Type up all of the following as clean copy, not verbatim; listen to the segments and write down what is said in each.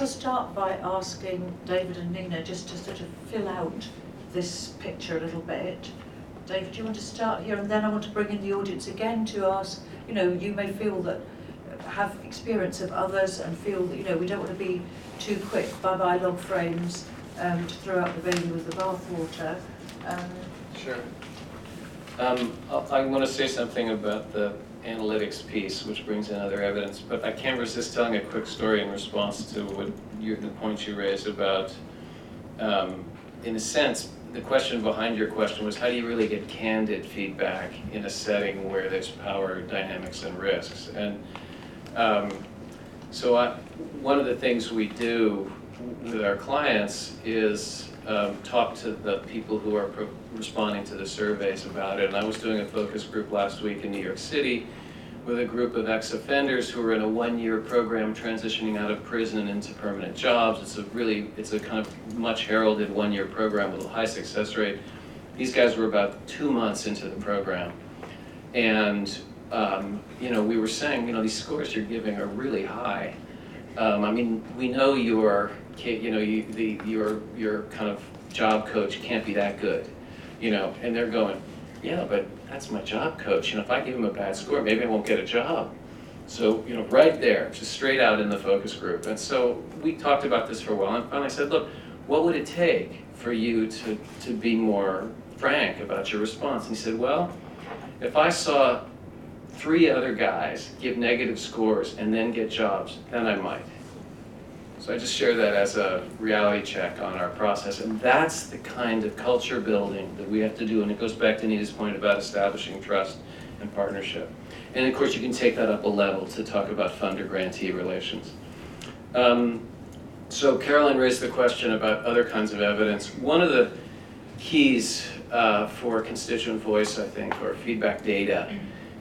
I'll start by asking David and Nina just to sort of fill out this picture a little bit. David, do you want to start here? And then I want to bring in the audience again to ask, you may feel that, have experience of others and feel that, we don't want to be too quick, bye-bye log frames, to throw out the baby with the bathwater. Sure. I want to say something about the analytics piece, which brings in other evidence, but I can't resist telling a quick story in response to the point you raised about, in a sense, the question behind your question was, how do you really get candid feedback in a setting where there's power dynamics and risks? And one of the things we do with our clients is talk to the people who are responding to the surveys about it. And I was doing a focus group last week in New York City with a group of ex-offenders who are in a one-year program transitioning out of prison into permanent jobs. It's a kind of much heralded one-year program with a high success rate. These guys were about 2 months into the program. And we were saying, these scores you're giving are really high. We know your kind of job coach can't be that good, and they're going, yeah, but that's my job coach. If I give him a bad score, maybe I won't get a job. So, right there, just straight out in the focus group. And so we talked about this for a while, and finally said, look, what would it take for you to be more frank about your response? And he said, well, if I saw 3 other guys give negative scores and then get jobs, then I might. So I just share that as a reality check on our process, and that's the kind of culture building that we have to do, and it goes back to Nita's point about establishing trust and partnership. And of course you can take that up a level to talk about funder-grantee relations. So Caroline raised the question about other kinds of evidence. One of the keys for constituent voice, I think, or feedback data,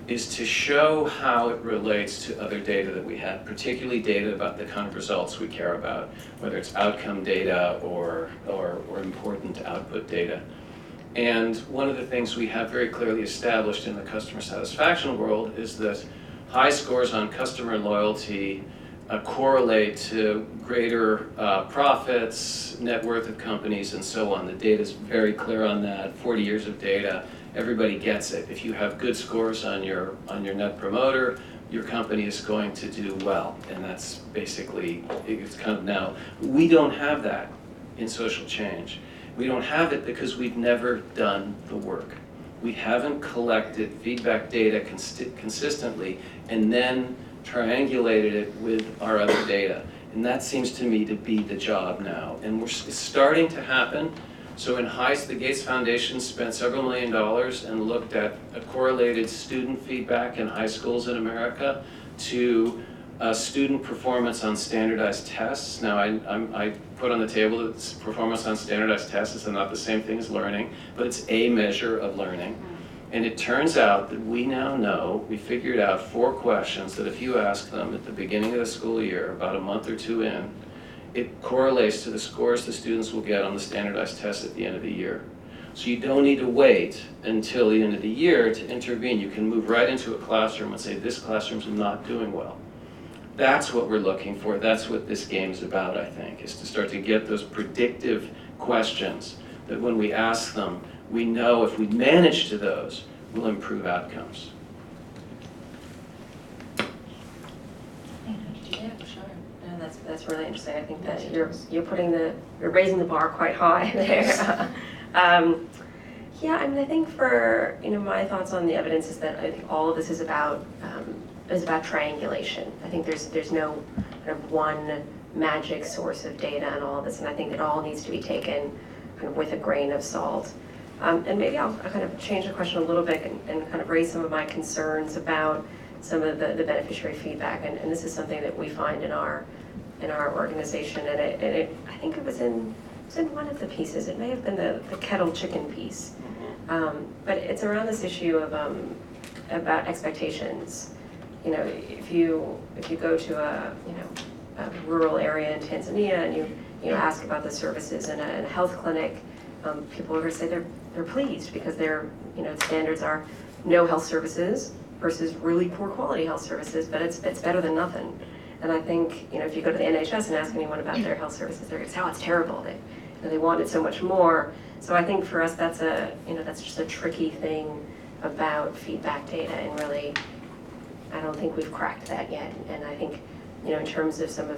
is to show how it relates to other data that we have, particularly data about the kind of results we care about, whether it's outcome data or important output data. And one of the things we have very clearly established in the customer satisfaction world is that high scores on customer loyalty correlate to greater profits, net worth of companies, and so on. The data is very clear on that, 40 years of data. Everybody gets it. If you have good scores on your net promoter, your company is going to do well. And that's basically, it's kind of now. We don't have that in social change. We don't have it because we've never done the work. We haven't collected feedback data consistently and then triangulated it with our other data. And that seems to me to be the job now. And it's starting to happen. So in the Gates Foundation spent several $1 million and looked at a correlated student feedback in high schools in America to student performance on standardized tests. Now I put on the table that performance on standardized tests is not the same thing as learning, but it's a measure of learning. And it turns out that we now know, we figured out 4 questions that if you ask them at the beginning of the school year, about a month or 2 in, it correlates to the scores the students will get on the standardized tests at the end of the year. So you don't need to wait until the end of the year to intervene. You can move right into a classroom and say, this classroom's not doing well. That's what we're looking for. That's what this game's about, I think, is to start to get those predictive questions that when we ask them, we know if we manage to those, we'll improve outcomes. That's really interesting. I think that you're raising the bar quite high there. Yeah, I think for my thoughts on the evidence is that I think all of this is about triangulation. I think there's no kind of one magic source of data and all of this, and I think it all needs to be taken kind of with a grain of salt. And maybe I'll kind of change the question a little bit and kind of raise some of my concerns about some of the beneficiary feedback, and this is something that we find in our organization, and I think it was in one of the pieces. It may have been the kettle chicken piece, but it's around this issue of about expectations. If you go to a rural area in Tanzania and you ask about the services in a health clinic, people are going to say they're pleased because their standards are no health services versus really poor quality health services, but it's better than nothing. And I think, if you go to the NHS and ask anyone about their health services, they're going to say, oh, it's terrible. They wanted so much more. So I think for us, that's just a tricky thing about feedback data, and really, I don't think we've cracked that yet. And I think, in terms of some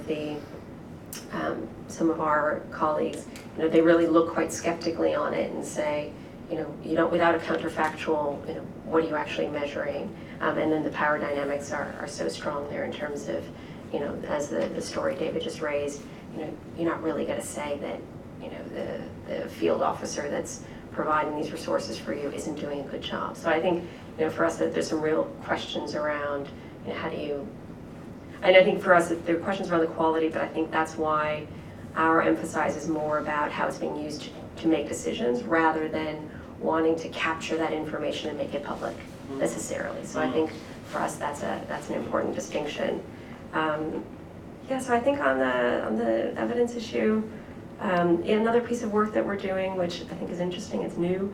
of our colleagues, they really look quite skeptically on it and say, without a counterfactual, what are you actually measuring? And then the power dynamics are so strong there in terms of, as the story David just raised, you're not really going to say that, the field officer that's providing these resources for you isn't doing a good job. So I think, for us, that there's some real questions around, how do you, and I think for us, there are questions around the quality, but I think that's why our emphasis is more about how it's being used to make decisions rather than wanting to capture that information and make it public necessarily. So I think for us, that's an important distinction. So I think on the evidence issue, another piece of work that we're doing, which I think is interesting, it's new,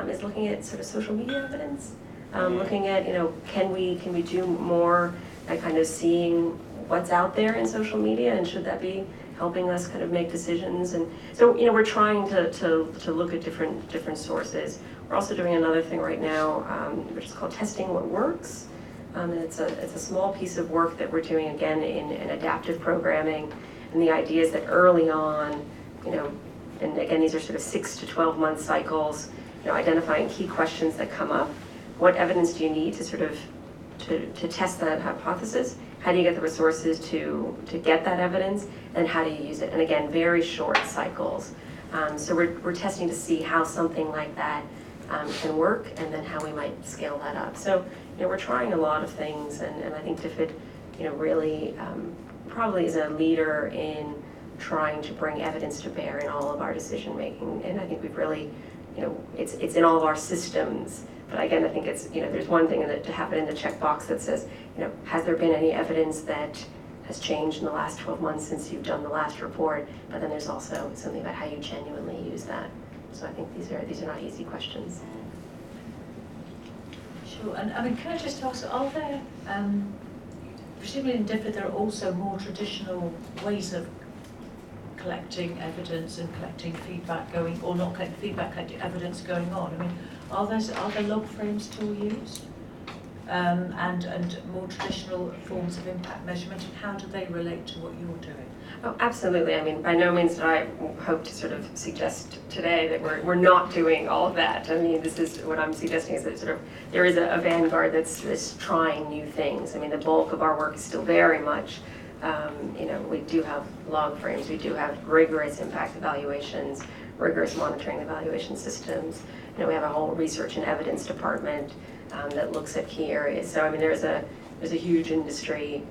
is looking at sort of social media evidence. Looking at, can we do more at kind of seeing what's out there in social media, and should that be helping us kind of make decisions? And so, we're trying to look at different sources. We're also doing another thing right now, which is called testing what works. And it's a small piece of work that we're doing, again, in adaptive programming. And the idea is that early on, and again, these are sort of 6 to 12 month cycles, identifying key questions that come up. What evidence do you need to sort of to test that hypothesis? How do you get the resources to get that evidence? And how do you use it? And again, very short cycles. So we're testing to see how something like that can work, and then how we might scale that up. So we're trying a lot of things, and I think DFID really probably is a leader in trying to bring evidence to bear in all of our decision making. And I think we've really, it's in all of our systems. But again, I think it's, there's one thing to have it in the checkbox that says, has there been any evidence that has changed in the last 12 months since you've done the last report? But then there's also something about how you genuinely use that. So I think these are not easy questions. Sure, and I mean, can I just ask, are there, presumably in DFID, there are also more traditional ways of collecting evidence and collecting feedback collecting evidence going on? I mean, are there log frames still used? And more traditional forms of impact measurement, and how do they relate to what you're doing? Oh, absolutely. I mean, by no means did I hope to sort of suggest today that we're not doing all of that. I mean, this is what I'm suggesting is that sort of there is a vanguard that's trying new things. I mean, the bulk of our work is still very much, we do have log frames, we do have rigorous impact evaluations, rigorous monitoring evaluation systems. We have a whole research and evidence department that looks at key areas. So I mean, there's a huge industry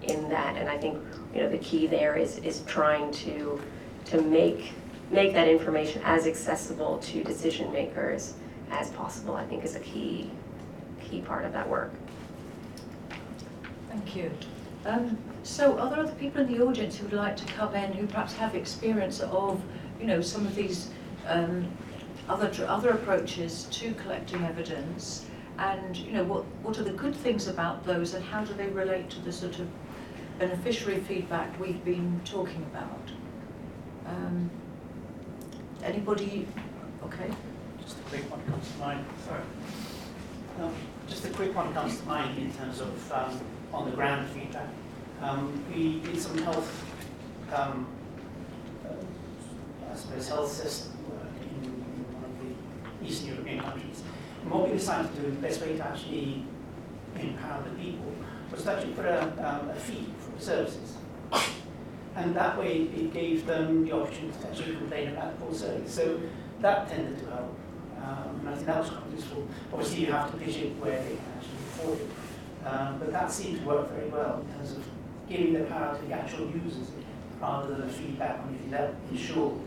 in that, and I think the key there is trying to make that information as accessible to decision makers as possible. I think is a key part of that work. Thank you. So are there other people in the audience who would like to come in who perhaps have experience of some of these other approaches to collecting evidence, and what are the good things about those, and how do they relate to the sort of beneficiary feedback we've been talking about? Anybody? Okay. Just a quick one comes to mind. Sorry. Just a quick one comes to mind in terms of on the ground feedback. We did some health, health system work in one of the Eastern European countries. And what we decided to do, the best way to actually empower the people, was to actually put a fee for the services. And that way it gave them the opportunity to actually complain about the full service. So that tended to help. And I think that was quite useful. Obviously you have to pitch it where they can actually afford it. But that seemed to work very well in terms of giving the power to the actual users rather than the feedback on anything that ensured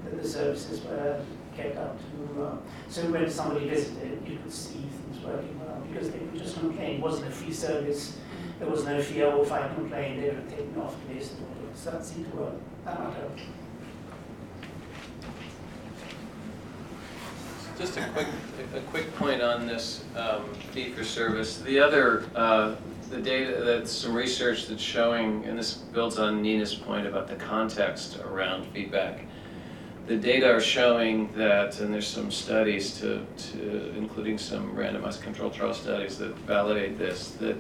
that the services were kept up to. So when somebody visited, you could see things working well because they would just complain. It wasn't a free service. There was no fee. If I complained, they would take me off the list. So that seemed to work. That might help. Just a quick point on this fee for service. The other the data, that's some research that's showing, and this builds on Nina's point about the context around feedback. The data are showing that, and there's some studies including some randomized controlled trial studies that validate this, that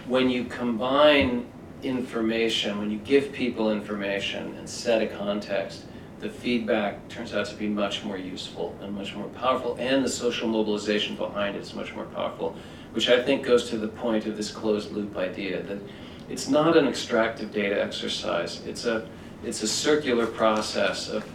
when you combine information, when you give people information and set a context, the feedback turns out to be much more useful and much more powerful, and the social mobilization behind it is much more powerful, which I think goes to the point of this closed loop idea, that it's not an extractive data exercise. It's a circular process of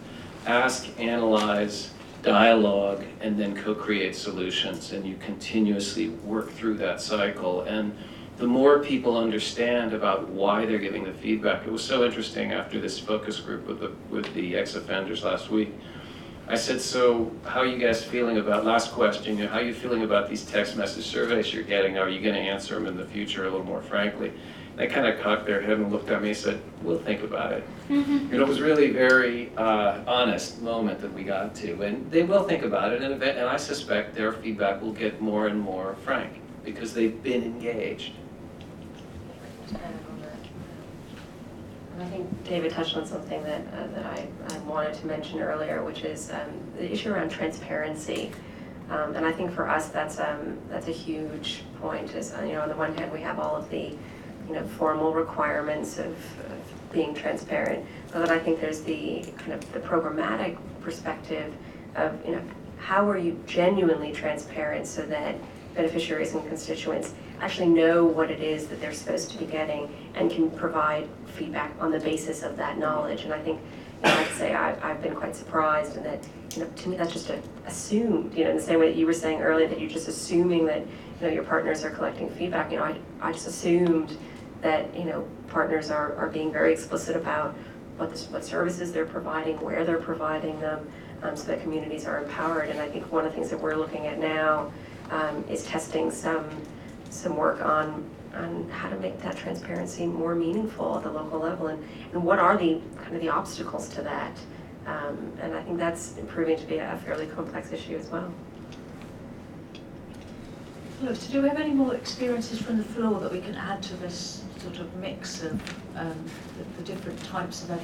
ask, analyze, dialogue, and then co-create solutions, and you continuously work through that cycle. And the more people understand about why they're giving the feedback, it was so interesting after this focus group with the ex-offenders last week. I said, so how are you guys feeling about, last question, how are you feeling about these text message surveys you're getting? Are you going to answer them in the future a little more frankly? They kind of cocked their head and looked at me and said, we'll think about it. It was really a very honest moment that we got to, and they will think about it, and I suspect their feedback will get more and more frank because they've been engaged. And I think David touched on something that I wanted to mention earlier, which is the issue around transparency. And I think for us that's a huge point. Is on the one hand we have all of the formal requirements of being transparent, but then I think there's the kind of the programmatic perspective of how are you genuinely transparent so that beneficiaries and constituents actually know what it is that they're supposed to be getting and can provide feedback on the basis of that knowledge. And I think, like I say, I've been quite surprised, and that to me that's just assumed. In the same way that you were saying earlier that you're just assuming that your partners are collecting feedback. I just assumed that partners are being very explicit about what services they're providing, where they're providing them, so that communities are empowered. And I think one of the things that we're looking at now is testing some work on how to make that transparency more meaningful at the local level, and what are the kind of the obstacles to that. And I think that's proving to be a fairly complex issue as well. Lewis, do we have any more experiences from the floor that we can add to this sort of mix of the different types of